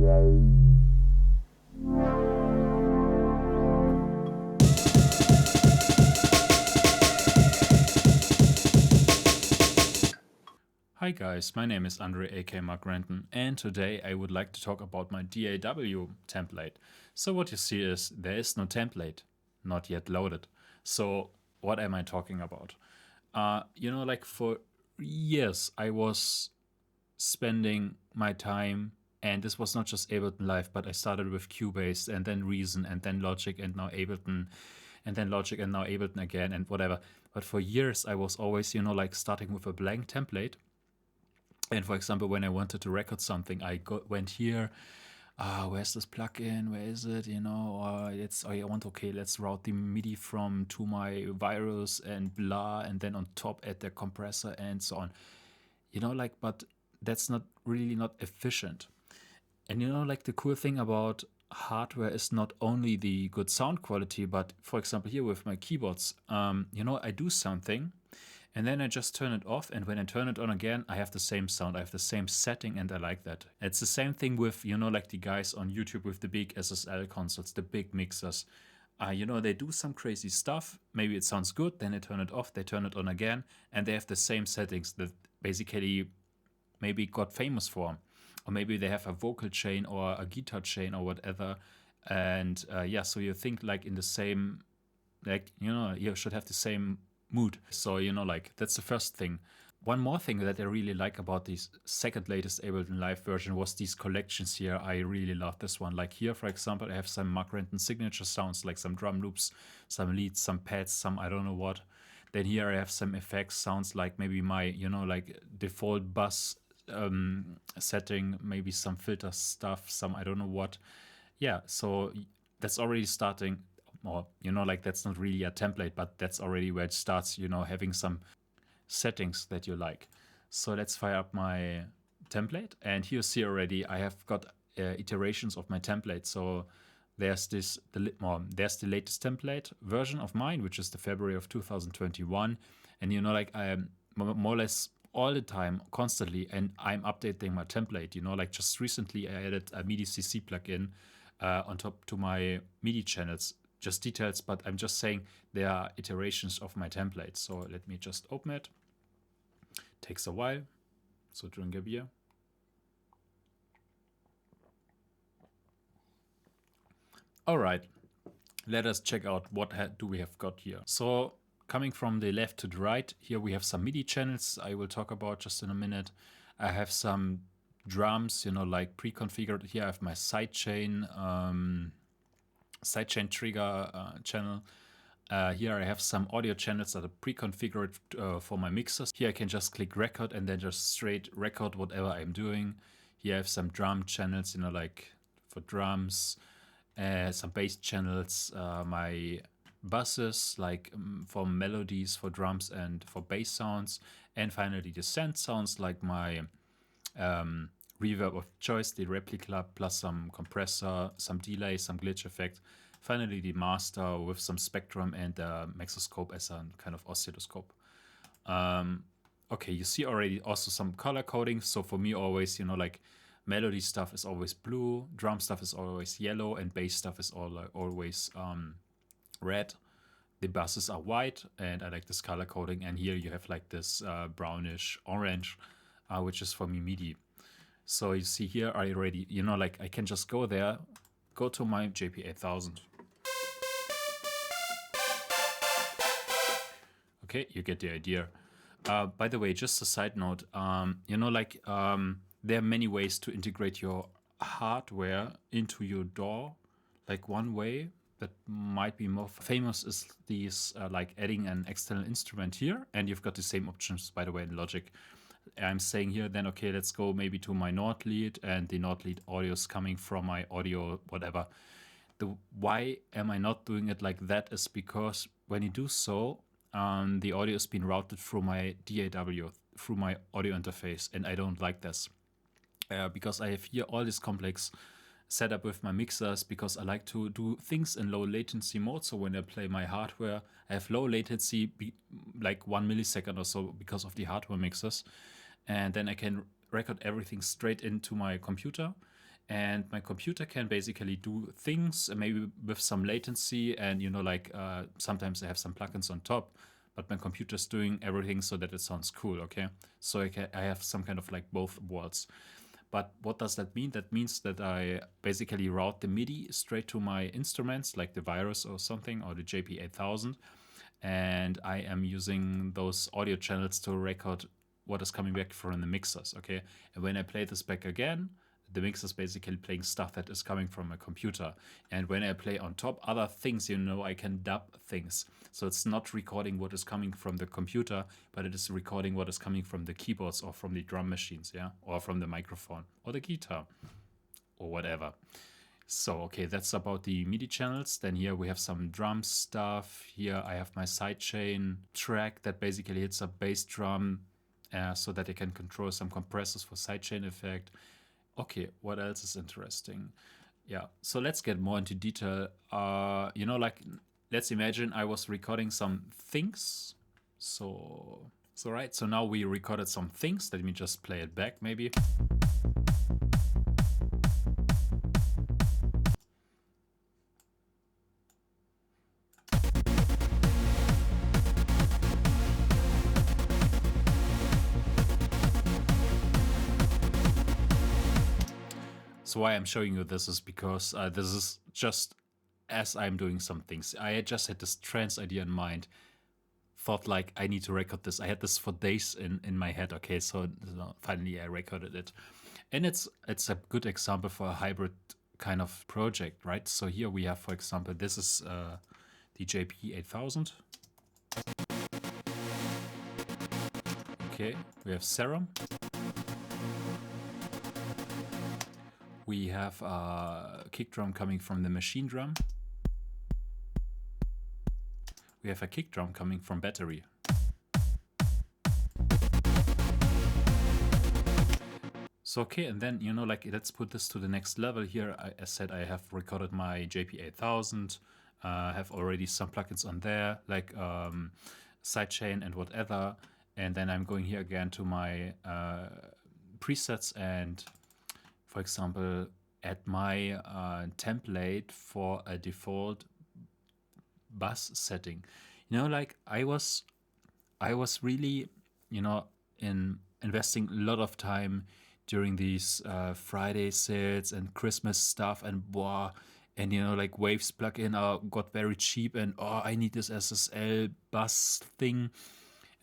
Hi guys, my name is Andre aka Mark Renton, and today I would like to talk about my DAW template. So what you see is there is no template, not yet loaded. So what am I talking about? Like for years I was spending my time, and this was not just Ableton Live, but I started with Cubase and then Reason and then Logic and now Ableton and then Logic and now Ableton again and whatever. But for years I was always, like starting with a blank template. And for example, when I wanted to record something, went here. Where's this plugin? Where is it? Let's route the MIDI to my virus and blah, and then on top add the compressor and so on. But that's not efficient. And the cool thing about hardware is not only the good sound quality, but for example, here with my keyboards, I do something and then I just turn it off. And when I turn it on again, I have the same sound. I have the same setting and I like that. It's the same thing with, like the guys on YouTube with the big SSL consoles, the big mixers. They do some crazy stuff. Maybe it sounds good. Then they turn it off. They turn it on again. And they have the same settings that basically maybe got famous for. Or maybe they have a vocal chain or a guitar chain or whatever. And so you think like in the same, you should have the same mood. So, that's the first thing. One more thing that I really like about this second latest Ableton Live version was these collections here. I really love this one. Like here, for example, I have some Mark Renton signature sounds, like some drum loops, some leads, some pads, some I don't know what. Then here I have some effects, sounds like maybe my, like default bass setting, maybe some filter stuff, some I don't know what. Yeah, so that's already starting. Or that's not really a template, but that's already where it starts, having some settings that you like. So let's fire up my template, and here you see already I have got iterations of my template. So there's the latest template version of mine, which is the February of 2021, and I am more or less all the time, constantly, and I'm updating my template. Just recently I added a MIDI CC plugin on top to my MIDI channels. Just details, but I'm just saying there are iterations of my template. So let me just open it. Takes a while, so drink a beer. All right, let us check out what do we have got here. So coming from the left to the right, here we have some MIDI channels I will talk about just in a minute. I have some drums, like pre-configured. Here I have my sidechain trigger channel. Here I have some audio channels that are pre-configured for my mixers. Here I can just click record and then just straight record whatever I'm doing. Here I have some drum channels, like for drums, some bass channels, my buses, like for melodies, for drums and for bass sounds. And finally the send sounds, like my reverb of choice, the replica, plus some compressor, some delay, some glitch effect. Finally, the master with some spectrum and a mexoscope as a kind of oscilloscope. Okay, you see already also some color coding. So for me, always, like melody stuff is always blue, drum stuff is always yellow, and bass stuff is always red. The basses are white, and I like this color coding. And here you have like this brownish orange, which is for me MIDI. So you see here, I already, I can just go there, go to my JP8000. Okay, you get the idea. By the way, just a side note, there are many ways to integrate your hardware into your DAW. Like one way that might be more famous is these, like adding an external instrument here, and you've got the same options, by the way, in Logic. I'm saying here then, okay, let's go maybe to my Nord lead, and the Nord lead audio is coming from my audio, whatever. Why am I not doing it like that is because when you do so, the audio is being routed through my DAW, through my audio interface, and I don't like this. Because I have here all this complex setup with my mixers, because I like to do things in low latency mode. So when I play my hardware, I have low latency, like 1 millisecond or so, because of the hardware mixers. And then I can record everything straight into my computer. and my computer can basically do things maybe with some latency, and like sometimes I have some plugins on top, but my computer's doing everything so that it sounds cool. Okay, so I have some kind of like both worlds. But what does that mean? That means that I basically route the MIDI straight to my instruments, like the Virus or something, or the JP8000, and I am using those audio channels to record what is coming back from the mixers. Okay, and when I play this back again, the mix is basically playing stuff that is coming from a computer. And when I play on top other things, I can dub things. So it's not recording what is coming from the computer, but it is recording what is coming from the keyboards or from the drum machines, yeah, or from the microphone or the guitar or whatever. So, okay, that's about the MIDI channels. Then here we have some drum stuff. Here I have my sidechain track that basically hits a bass drum so that I can control some compressors for sidechain effect. Okay, what else is interesting? Yeah, so let's get more into detail. Like, let's imagine I was recording some things. So right, so now we recorded some things. Let me just play it back, maybe. So why I'm showing you this is because this is just as I'm doing some things. I just had this trance idea in mind. Thought like I need to record this. I had this for days in my head. Okay, so finally I recorded it. And it's a good example for a hybrid kind of project, right? So here we have, for example, this is the JP8000. Okay, we have Serum. We have a kick drum coming from the machine drum. We have a kick drum coming from battery. So okay, and then like let's put this to the next level here. As said, I have recorded my JP8000. Have already some plugins on there, like sidechain and whatever. And then I'm going here again to my presets and, for example, add my template for a default bass setting. Like I was really, in investing a lot of time during these Friday sales and Christmas stuff and and like Waves plugin got very cheap, and I need this SSL bass thing.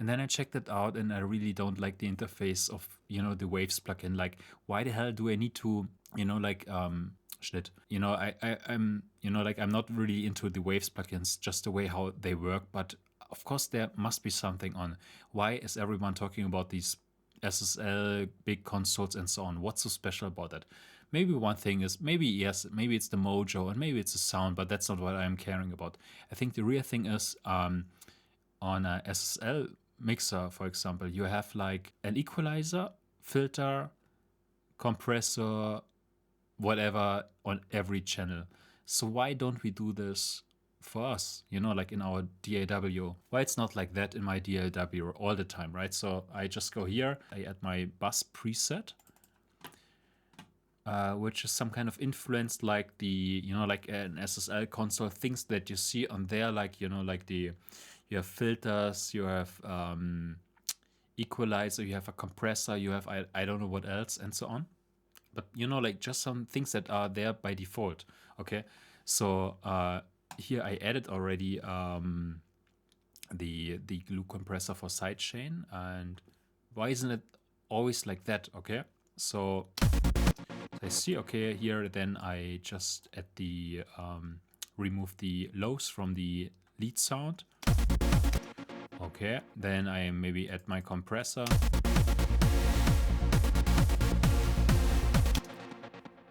And then I checked it out, and I really don't like the interface of, the Waves plugin. Like, why the hell do I need to, shit. I'm not really into the Waves plugins, just the way how they work. But of course, there must be something on. Why is everyone talking about these SSL big consoles and so on? What's so special about that? Maybe one thing is, maybe it's the mojo, and maybe it's the sound, but that's not what I'm caring about. I think the real thing is on a SSL mixer, for example, you have like an equalizer, filter, compressor, whatever on every channel. So why don't we do this for us, like in our DAW? Why it's not like that in my DAW all the time, right? So I just go here, I add my bass preset, which is some kind of influenced like the, like an SSL console, things that you see on there, like, like you have filters, you have equalizer, you have a compressor, you have I don't know what else, and so on. But like just some things that are there by default. Okay, so here I added already the glue compressor for sidechain. And why isn't it always like that? Okay, so I see, okay, here then I just add the remove the lows from the lead sound. Okay, then I maybe add my compressor.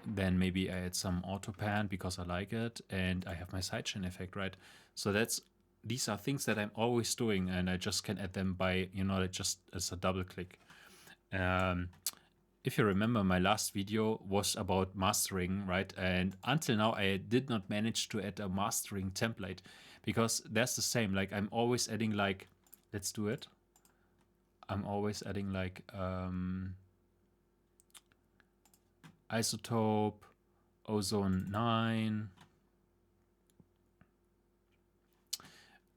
Then maybe I add some auto pan because I like it, and I have my sidechain effect, right? So these are things that I'm always doing, and I just can add them by, just as a double click. If you remember, my last video was about mastering, right? And until now, I did not manage to add a mastering template, because that's the same. Like I'm always adding like, let's do it. I'm always adding like, isotope, ozone 9.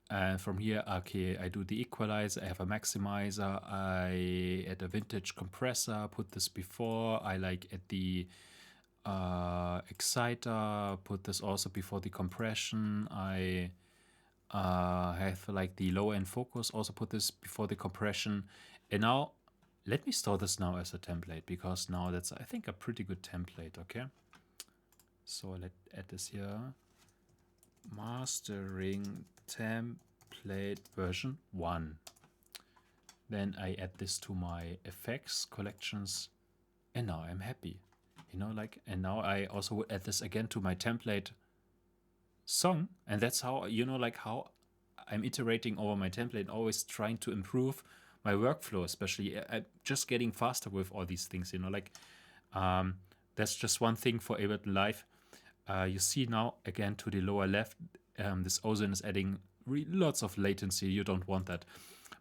And from here, okay, I do the equalizer, I have a maximizer, I add a vintage compressor, put this before, I like add the exciter, put this also before the compression, I have like the low end focus, also put this before the compression. And now, let me store this now as a template, because now that's, I think, a pretty good template, okay? So let's add this here. Mastering template version 1. Then I add this to my effects collections, and now I'm happy. You know, like, and now I also would add this again to my template song, and that's how, you know, like how I'm iterating over my template, always trying to improve my workflow, especially just getting faster with all these things, you know, like that's just one thing for Ableton Live. You see now, again, to the lower left, this ozone is adding lots of latency. You don't want that.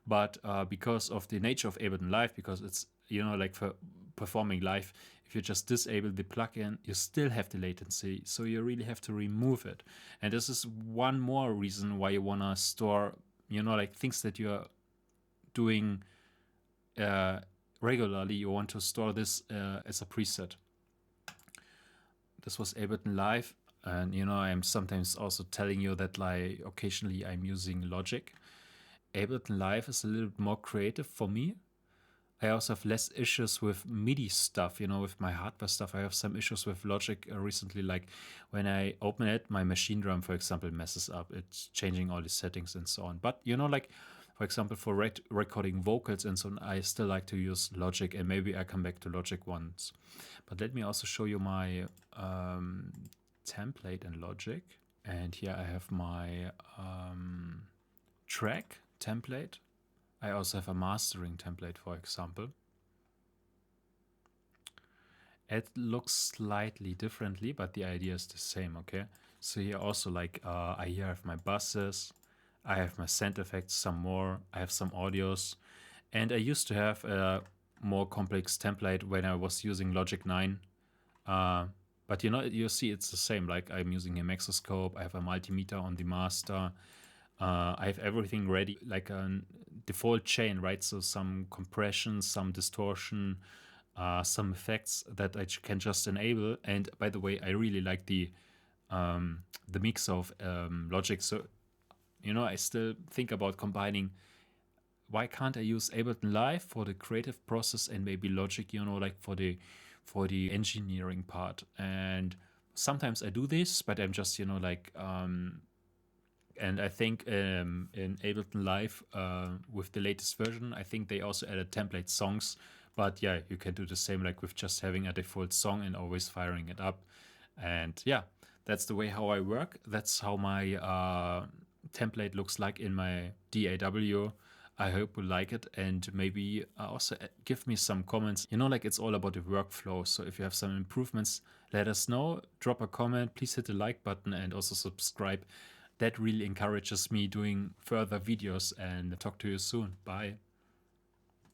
But because of the nature of Ableton Live, because it's, you know, like for performing live, if you just disable the plugin, you still have the latency. So you really have to remove it. And this is one more reason why you want to store, you know, like things that you're doing regularly. You want to store this as a preset. This was Ableton Live, and you know, I'm sometimes also telling you that like occasionally I'm using Logic. Ableton Live is a little bit more creative for me. I also have less issues with MIDI stuff, you know, with my hardware stuff. I have some issues with Logic recently, like when I open it, my machine drum, for example, messes up. It's changing all the settings and so on. But you know, like for example, for recording vocals and so on, I still like to use Logic, and maybe I come back to Logic once. But let me also show you my template in Logic. And here I have my track template. I also have a mastering template, for example. It looks slightly differently, but the idea is the same, okay? So here also, like, I here have my buses, I have my sound effects, some more, I have some audios, and I used to have a more complex template when I was using Logic 9. But you know, you see it's the same, like I'm using a Mexoscope, I have a multimeter on the master, I have everything ready, like a default chain, right? So some compression, some distortion, some effects that I can just enable. And by the way, I really like the mix of Logic. So, you know, I still think about combining. Why can't I use Ableton Live for the creative process and maybe Logic, you know, like for the engineering part? And sometimes I do this, but I'm just, you know, like and I think in Ableton Live with the latest version, I think they also added template songs. But yeah, you can do the same, like with just having a default song and always firing it up. And yeah, that's the way how I work. That's how my template looks like in my DAW. I hope you like it, and maybe also give me some comments. You know, like it's all about the workflow. So if you have some improvements, let us know. Drop a comment. Please hit the like button and also subscribe. That really encourages me doing further videos, and talk to you soon. Bye.